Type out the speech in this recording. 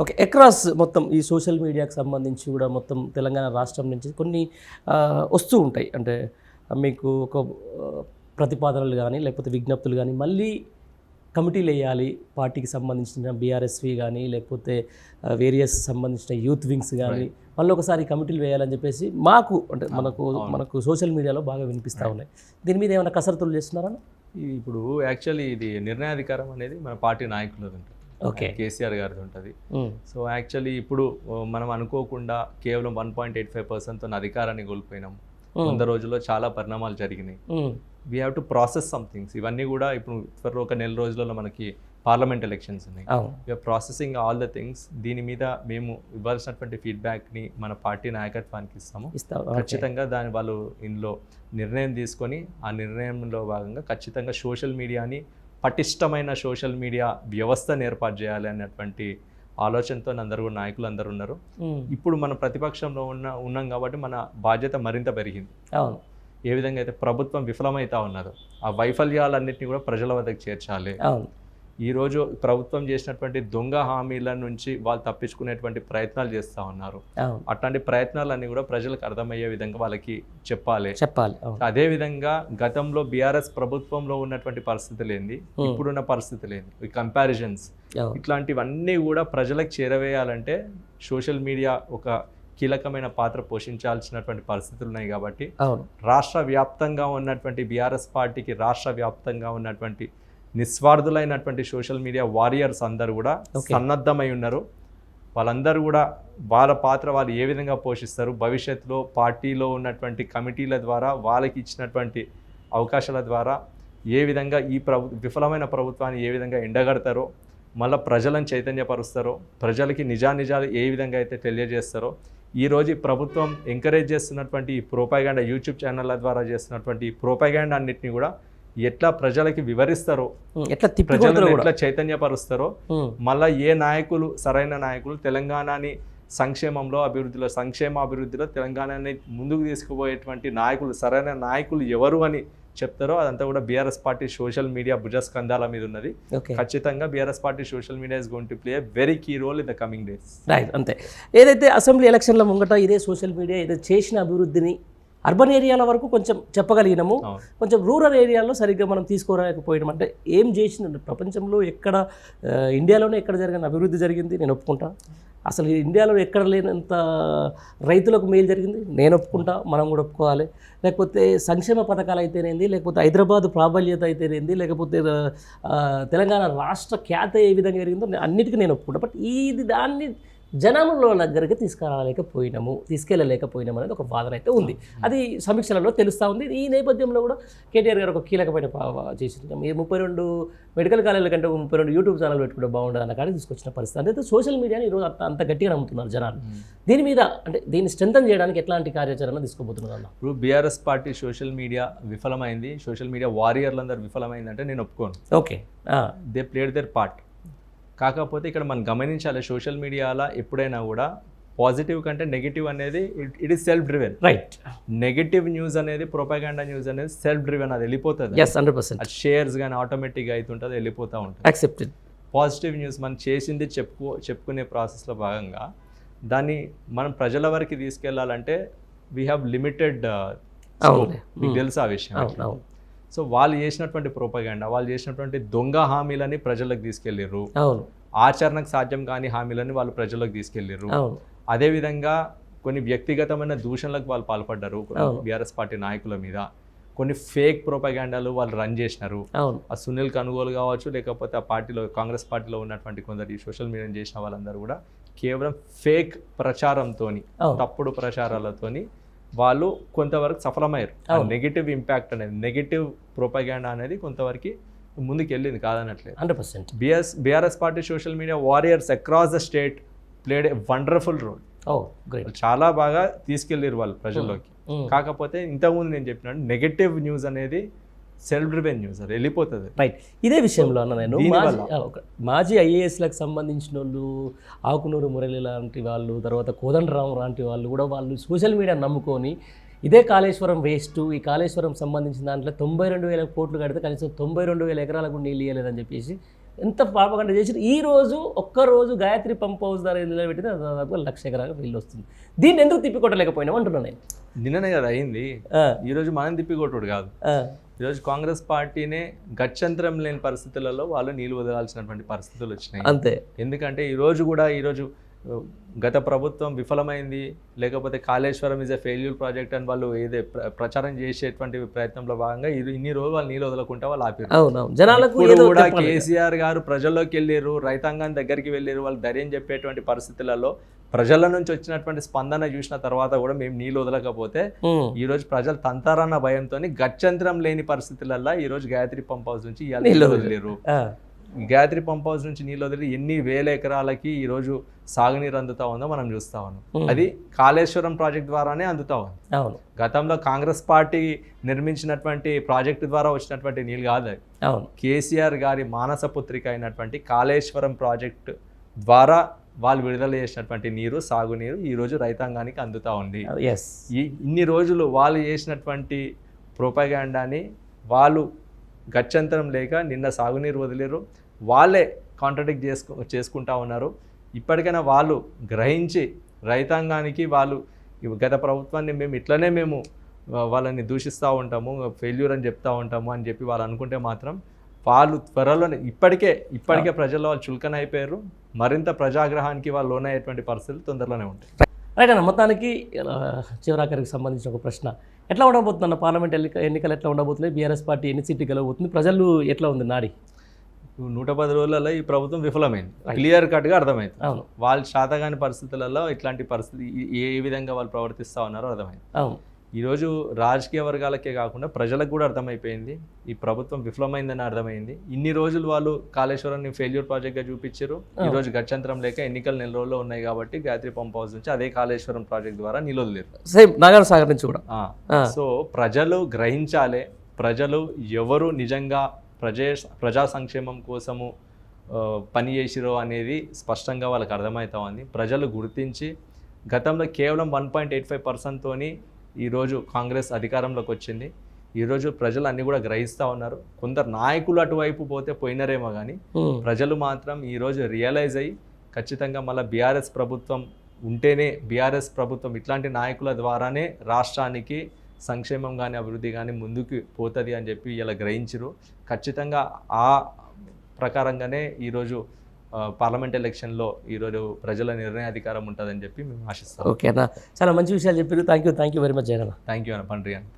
Okay. Across మొత్తం ఈ social మీడియాకి సంబంధించి కూడా మొత్తం తెలంగాణ రాష్ట్రం నుంచి కొన్ని వస్తూ ఉంటాయి. అంటే మీకు ఒక ప్రతిపాదనలు గానీ, లేకపోతే విజ్ఞప్తులు గానీ, మళ్ళీ కమిటీలెయ్యాలి పార్టీకి సంబంధించిన బీఆర్ఎస్‌వి గానీ, లేకపోతే వేరియస్ సంబంధించిన యూత్ వింగ్స్ గానీ, మళ్ళొకసారి కమిటీలు వేయాలని చెప్పేసి మాకు అంటే మనకు సోషల్ మీడియాలో బాగా వినిపిస్తూ ఉన్నాయి. దీని మీద ఏమైనా కసరత్తులు చేస్తున్నారా? ఇప్పుడు యాక్చువల్లీ ఇది నిర్ణయాధికారం అనేది మన పార్టీ నాయకులది ఉంటుంది. ఓకే. కేసీఆర్ గారిది ఉంటుంది. సో యాక్చువల్లీ ఇప్పుడు మనం అనుకోకుండా కేవలం 1.85%తో అధికారాన్ని కోల్పోయినాం. 100 రోజుల్లో చాలా పరిణామాలు జరిగినాయి. We have to process some things. ఇవన్నీ కూడా ఇప్పుడు త్వరలో ఒక నెల రోజులలో మనకి పార్లమెంట్ ఎలక్షన్స్ ఉన్నాయి. We're processing all the things. దీని మీద మేము ఇవ్వాల్సినటువంటి ఫీడ్బ్యాక్ని మన పార్టీ నాయకత్వానికి ఇస్తాము. ఖచ్చితంగా దాని వాళ్ళు ఇందులో నిర్ణయం తీసుకొని ఆ నిర్ణయంలో భాగంగా ఖచ్చితంగా సోషల్ మీడియాని పటిష్టమైన సోషల్ మీడియా వ్యవస్థను ఏర్పాటు చేయాలి అన్నటువంటి ఆలోచనతో నాయకులు అందరూ ఉన్నారు. ఇప్పుడు మన ప్రతిపక్షంలో ఉన్నాం కాబట్టి మన బాధ్యత మరింత పెరిగింది. ఏ విధంగా అయితే ప్రభుత్వం విఫలమవుతా ఉన్నదో ఆ వైఫల్యాలన్నింటినీ కూడా ప్రజల వద్దకు చేర్చాలి. ఈరోజు ప్రభుత్వం చేసినటువంటి దొంగ హామీల నుంచి వాళ్ళు తప్పించుకునేటువంటి ప్రయత్నాలు చేస్తూ ఉన్నారు. అట్లాంటి ప్రయత్నాలన్నీ కూడా ప్రజలకు అర్థమయ్యే విధంగా వాళ్ళకి చెప్పాలి. అదేవిధంగా గతంలో బీఆర్ఎస్ ప్రభుత్వంలో ఉన్నటువంటి పరిస్థితులు ఏంది, ఇప్పుడున్న పరిస్థితులు ఏంది, ఈ కంపారిజన్స్ ఇట్లాంటివన్నీ కూడా ప్రజలకు చేరవేయాలంటే సోషల్ మీడియా ఒక కీలకమైన పాత్ర పోషించాల్సినటువంటి పరిస్థితులు ఉన్నాయి. కాబట్టి రాష్ట్ర వ్యాప్తంగా ఉన్నటువంటి బీఆర్ఎస్ పార్టీకి రాష్ట్ర వ్యాప్తంగా ఉన్నటువంటి నిస్వార్థులైనటువంటి సోషల్ మీడియా వారియర్స్ అందరూ కూడా సన్నద్ధమై ఉన్నారు. వాళ్ళందరూ కూడా వాళ్ళ పాత్ర వాళ్ళు ఏ విధంగా పోషిస్తారు, భవిష్యత్తులో పార్టీలో ఉన్నటువంటి కమిటీల ద్వారా వాళ్ళకి ఇచ్చినటువంటి అవకాశాల ద్వారా ఏ విధంగా ఈ విఫలమైన ప్రభుత్వాన్ని ఏ విధంగా ఎండగడతారో, మళ్ళీ ప్రజలను చైతన్యపరుస్తారో, ప్రజలకి నిజాలు ఏ విధంగా అయితే తెలియజేస్తారో, ఈరోజు ఈ ప్రభుత్వం ఎంకరేజ్ చేస్తున్నటువంటి ఈ ప్రోపగండా యూట్యూబ్ ఛానళ్ళ ద్వారా చేస్తున్నటువంటి ఈ ప్రోపగండా అన్నింటినీ కూడా ఎట్లా ప్రజలకి వివరిస్తారో, ప్రజలను ఎట్లా చైతన్యపరుస్తారో, మళ్ళీ ఏ నాయకులు సరైన నాయకులు తెలంగాణని అభివృద్ధిలో తెలంగాణని ముందుకు తీసుకుపోయేటువంటి నాయకులు సరైన నాయకులు ఎవరు అని చెప్తారో అదంతా కూడా బీఆర్ఎస్ పార్టీ సోషల్ మీడియా భుజస్కంధాల మీద ఉన్నది. ఖచ్చితంగా BRS party social media is going to play very key role in the coming days. Right. అంతే. ఏదైతే అసెంబ్లీ ఎలక్షన్ల ముంగట ఇదే సోషల్ మీడియా ఏదైతే చేసిన అభివృద్ధిని అర్బన్ ఏరియాల వరకు కొంచెం చెప్పగలిగినాము, కొంచెం రూరల్ ఏరియాలో సరిగ్గా మనం తీసుకోలేకపోయాం. అంటే ఏం చేసిన ప్రపంచంలో ఎక్కడ, ఇండియాలోనే ఎక్కడ జరిగిన అభివృద్ధి జరిగింది నేను ఒప్పుకుంటా. అసలు ఇండియాలో ఎక్కడ లేనంత రైతులకు మేలు జరిగింది నేను ఒప్పుకుంటా, మనం కూడా ఒప్పుకోవాలి. లేకపోతే సంక్షేమ పథకాలు అయితేనేంది, లేకపోతే హైదరాబాద్ ప్రాబల్యత అయితేనేంది, లేకపోతే తెలంగాణ రాష్ట్ర ఖ్యాత ఏ విధంగా జరిగిందో అన్నిటికీ నేను ఒప్పుకుంటా. బట్ దాన్ని జనంలో దగ్గరికి తీసుకెళ్ళలేకపోయినాము అనేది ఒక వాదన అయితే ఉంది. అది సమీక్షలలో తెలుస్తూ ఉంది. ఈ నేపథ్యంలో కూడా కేటీఆర్ గారు ఒక కీలకమైన చేసింది. మీరు 32 మెడికల్ కాలేజీల కంటే 32 యూట్యూబ్ ఛానల్ పెట్టుకుంటే బాగుండదు అన్న కానీ తీసుకొచ్చిన పరిస్థితి. అంటే సోషల్ మీడియాని ఈరోజు అంత గట్టిగా నమ్ముతున్నారు జనాలు. దీని మీద అంటే దీన్ని స్ట్రెంథన్ చేయడానికి ఎట్లాంటి కార్యాచరణ తీసుకోబోతున్నారు? ఇప్పుడు బీఆర్ఎస్ పార్టీ సోషల్ మీడియా విఫలమైంది, సోషల్ మీడియా వారియర్లందరూ విఫలమైందంటే నేను ఒప్పుకోను. Okay. They played their part. కాకపోతే ఇక్కడ మనం గమనించాలి, సోషల్ మీడియాలో ఎప్పుడైనా కూడా పాజిటివ్ కంటే నెగిటివ్ అనేది it is self driven. Right. Negative news అనేది ప్రొపగండా న్యూస్ అనేది సెల్ఫ్ డ్రివెన్, అది వెళ్ళిపోతుంది. 100%. అది షేర్స్ కానీ ఆటోమేటిక్గా అవుతుంటుంది, వెళ్ళిపోతూ ఉంటుంది. యాక్సెప్టెడ్. పాజిటివ్ న్యూస్ మనం చేసింది చెప్పుకునే ప్రాసెస్లో భాగంగా దాన్ని మనం ప్రజల వరకు తీసుకెళ్లాలంటే వీ హ్యావ్ లిమిటెడ్ స్కోప్. మీకు తెలుసు ఆ విషయం. సో వాళ్ళు చేసినటువంటి ప్రోపగండా, వాళ్ళు చేసినటువంటి దొంగ హామీలని ప్రజలకు తీసుకెళ్ళిర్రు, ఆచరణకు సాధ్యం కాని హామీలని వాళ్ళు ప్రజలకు తీసుకెళ్ళిర్రు. అదేవిధంగా కొన్ని వ్యక్తిగతమైన దూషణలకు వాళ్ళు పాల్పడ్డారు బీఆర్ఎస్ పార్టీ నాయకుల మీద. కొన్ని ఫేక్ ప్రోపగండాలు వాళ్ళు రన్ చేసినారు. ఆ సునీల్ కనుగోలు కావచ్చు, లేకపోతే ఆ పార్టీలో కాంగ్రెస్ పార్టీలో ఉన్నటువంటి కొందరు సోషల్ మీడియా చేసిన వాళ్ళందరూ కూడా కేవలం ఫేక్ ప్రచారంతో, తప్పుడు ప్రచారాలతోని వాళ్ళు కొంతవరకు సఫలమయ్యారు. నెగిటివ్ ఇంపాక్ట్ అనేది, నెగిటివ్ ప్రొపగండా అనేది కొంతవరకు ముందుకు వెళ్ళింది కాదనట్లేదు. 100%. BRS party social media warriors across the state played a wonderful role. చాలా బాగా తీసుకెళ్ళారు వాళ్ళు ప్రజల్లోకి. కాకపోతే ఇంతకుముందు నేను చెప్పినట్టు నెగిటివ్ న్యూస్ అనేది సెల్ఫ్ డ్రివెన్ న్యూస్, అది వెళ్ళిపోతుంది. రైట్. ఇదే విషయంలో అన్న నేను మాజీ ఐఏఎస్లకు సంబంధించిన వాళ్ళు, ఆకునూరు మురళి లాంటి వాళ్ళు, తర్వాత కోదండరాం లాంటి వాళ్ళు కూడా వాళ్ళు సోషల్ మీడియా నమ్ముకొని ఇదే కాళేశ్వరం వేస్ట్, ఈ కాళేశ్వరం సంబంధించిన దాంట్లో 92,000 కోట్లు కడితే కనీసం 92,000 ఎకరాలకు నీళ్ళు ఇవ్వలేదని చెప్పేసి ఎంత పాపకంట చేసి ఈ రోజు ఒక్కరోజు గాయత్రి పంప్ హౌస్ ధర నిలబెట్టితే దాదాపు 1,00,000 ఎకరాలకు నీళ్ళు వస్తుంది. దీన్ని ఎందుకు తిప్పికొట్టలేకపోయినాం అంటున్నాను నేను. నిన్ననే కదా అయింది, ఈరోజు మనం తిప్పికొట్టుడు కాదు. ఈరోజు కాంగ్రెస్ పార్టీనే గత్యంతరం లేని పరిస్థితులలో వాళ్ళు నీళ్ళు వదలాల్సినటువంటి పరిస్థితులు వచ్చినాయి. అంతే. ఎందుకంటే ఈరోజు గత ప్రభుత్వం విఫలమైంది, లేకపోతే Kaleshwaram is a failure project అని వాళ్ళు ఏదే ప్రచారం చేసేటువంటి ప్రయత్నంలో భాగంగా ఇన్ని రోజులు వాళ్ళు నీళ్ళు వదలకుండా వాళ్ళు ఆపారు. జనాలకు కూడా కేసీఆర్ గారు ప్రజల్లోకి వెళ్ళారు, రైతాంగాన్ని దగ్గరికి వెళ్ళారు, వాళ్ళు ధైర్యం చెప్పేటువంటి పరిస్థితులలో ప్రజల నుంచి వచ్చినటువంటి స్పందన చూసిన తర్వాత కూడా మేము నీళ్ళు వదలకపోతే ఈ రోజు ప్రజలు తంతారన్న భయంతో గత్యంతరం లేని పరిస్థితులలో ఈ రోజు గాయత్రి పంప్ హౌస్ నుంచి నీళ్ళు వదిలేరు. గాయత్రి పంప్ హౌస్ నుంచి నీళ్ళు వదిలి ఎన్ని వేల ఎకరాలకి ఈ రోజు సాగునీరు అందుతా ఉందో మనం చూస్తా ఉన్నాం. అది కాళేశ్వరం ప్రాజెక్ట్ ద్వారానే అందుతా ఉంది. గతంలో కాంగ్రెస్ పార్టీ నిర్మించినటువంటి ప్రాజెక్టు ద్వారా వచ్చినటువంటి నీళ్ళు కాదు అది. కేసీఆర్ గారి మానస పుత్రిక అయినటువంటి కాళేశ్వరం ప్రాజెక్ట్ ద్వారా వాళ్ళు విడుదల చేసినటువంటి నీరు, సాగునీరు ఈ రోజు రైతాంగానికి అందుతా ఉంది. ఇన్ని రోజులు వాళ్ళు చేసినటువంటి ప్రొపగాండాని వాళ్ళు గత్యంతరం లేక నిన్న సాగునీరు వదిలేరు, వాళ్ళే కాంట్రడిక్ట్ చేసుకుంటా ఉన్నారు. ఇప్పటికైనా వాళ్ళు గ్రహించి రైతాంగానికి వాళ్ళు గత ప్రభుత్వాన్ని మేము వాళ్ళని దూషిస్తూ ఉంటాము, ఫెయిల్యూర్ అని చెప్తా ఉంటాము అని చెప్పి వాళ్ళు అనుకుంటే మాత్రం వాళ్ళు త్వరలోనే ఇప్పటికే ప్రజల్లో వాళ్ళు చులకన అయిపోయారు. మరింత ప్రజాగ్రహానికి వాళ్ళు లోనయ్యేటువంటి పరిస్థితులు తొందరలోనే ఉంటాయి. రైట్ అన్న, మొత్తానికి చివరాఖరికి సంబంధించిన ఒక ప్రశ్న, ఎట్లా ఉండబోతుందన్న పార్లమెంట్ ఎన్నికలు ఎట్లా ఉండబోతున్నాయి? బీఆర్ఎస్ పార్టీ ఎన్ని సీట్లు గెలవబోతుంది? ప్రజలు ఎట్లా ఉంది నాడి? 110 రోజులలో ఈ ప్రభుత్వం విఫలమైంది, క్లియర్ కట్గా అర్థమైంది. వాళ్ళు శాతగాని పరిస్థితులలో ఇట్లాంటి పరిస్థితి ఏ విధంగా వాళ్ళు ప్రవర్తిస్తూ ఉన్నారో అర్థమైంది. ఈరోజు రాజకీయ వర్గాలకే కాకుండా ప్రజలకు కూడా అర్థమైపోయింది ఈ ప్రభుత్వం విఫలమైందని అర్థమైంది. ఇన్ని రోజులు వాళ్ళు కాళేశ్వరాన్ని ఫెయిల్యూర్ ప్రాజెక్ట్గా చూపించారు. ఈరోజు గత్యంతరం లేక ఎన్నికలు నెల రోజుల్లో ఉన్నాయి కాబట్టి గాయత్రి పంప్ హౌస్ నుంచి అదే కాళేశ్వరం ప్రాజెక్ట్ ద్వారా నిలవలేరు. సేమ్ నాగార్ సాగర్ నుంచి కూడా. సో ప్రజలు గ్రహించాలి, ప్రజలు ఎవరు నిజంగా ప్రజా సంక్షేమం కోసము పని చేసిరో అనేది స్పష్టంగా వాళ్ళకి అర్థమవుతా ఉంది. ప్రజలు గుర్తించి గతంలో కేవలం 1.85%తోని ఈరోజు కాంగ్రెస్ అధికారంలోకి వచ్చింది. ఈరోజు ప్రజలు అన్ని కూడా గ్రహిస్తూ ఉన్నారు. కొందరు నాయకులు అటువైపు పోయినారేమో కానీ ప్రజలు మాత్రం ఈరోజు రియలైజ్ అయ్యి ఖచ్చితంగా మళ్ళీ బీఆర్ఎస్ ప్రభుత్వం ఉంటేనే, బీఆర్ఎస్ ప్రభుత్వం ఇట్లాంటి నాయకుల ద్వారానే రాష్ట్రానికి సంక్షేమం కానీ అభివృద్ధి కానీ ముందుకు పోతుంది అని చెప్పి ఇలా గ్రహించరు. ఖచ్చితంగా ఆ ప్రకారంగానే ఈరోజు పార్లమెంట్ ఎలక్షన్లో ఈరోజు ప్రజల నిర్ణయాధికారం ఉంటుందని చెప్పి మేము ఆశిస్తాం. ఓకే అన్న, చాలా మంచి విషయాలు చెప్పారు. Thank you very much Jagan. Thank you అన్న పండ్రి అన్న.